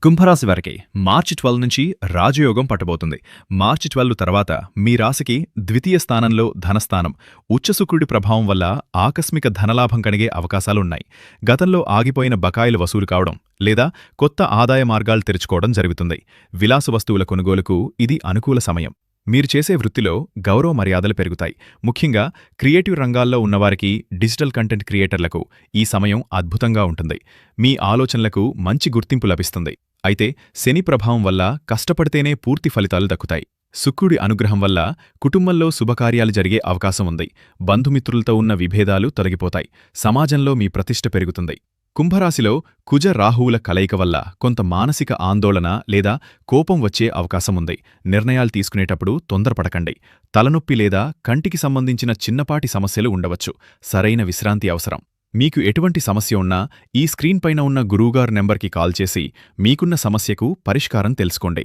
కుంభరాశి వారికి మార్చి 12 నుంచి రాజయోగం పట్టబోతుంది. మార్చి 12 తర్వాత మీ రాశికి ద్వితీయ స్థానంలో ధనస్థానం ఉచ్చశుక్రుడి ప్రభావం వల్ల ఆకస్మిక ధనలాభం కలిగే అవకాశాలున్నాయి. గతంలో ఆగిపోయిన బకాయిలు వసూలు కావడం లేదా కొత్త ఆదాయ మార్గాలు తెరుచుకోవడం జరుగుతుంది. విలాస వస్తువుల కొనుగోలుకు ఇది అనుకూల సమయం. మీరు చేసే వృత్తిలో గౌరవ మర్యాదలు పెరుగుతాయి. ముఖ్యంగా క్రియేటివ్ రంగాల్లో ఉన్నవారికి, డిజిటల్ కంటెంట్ క్రియేటర్లకు ఈ సమయం అద్భుతంగా ఉంటుంది. మీ ఆలోచనలకు మంచి గుర్తింపు లభిస్తుంది. అయితే శని ప్రభావం వల్ల కష్టపడితేనే పూర్తి ఫలితాలు దక్కుతాయి. శుక్రుడి అనుగ్రహం వల్ల కుటుంబంలో శుభకార్యాలు జరిగే అవకాశం ఉంది. బంధుమిత్రులతో ఉన్న విభేదాలు తొలగిపోతాయి. సమాజంలో మీ ప్రతిష్ఠ పెరుగుతుంది. కుంభరాశిలో కుజ రాహువుల కలయిక వల్ల కొంత మానసిక ఆందోళన లేదా కోపం వచ్చే అవకాశముంది. నిర్ణయాలు తీసుకునేటప్పుడు తొందరపడకండి. తలనొప్పి లేదా కంటికి సంబంధించిన చిన్నపాటి సమస్యలు ఉండవచ్చు. సరైన విశ్రాంతి అవసరం. మీకు ఎటువంటి సమస్య ఉన్నా ఈ స్క్రీన్ పైన ఉన్న గురువుగారు నెంబర్కి కాల్ చేసి మీకున్న సమస్యకు పరిష్కారం తెలుసుకోండి.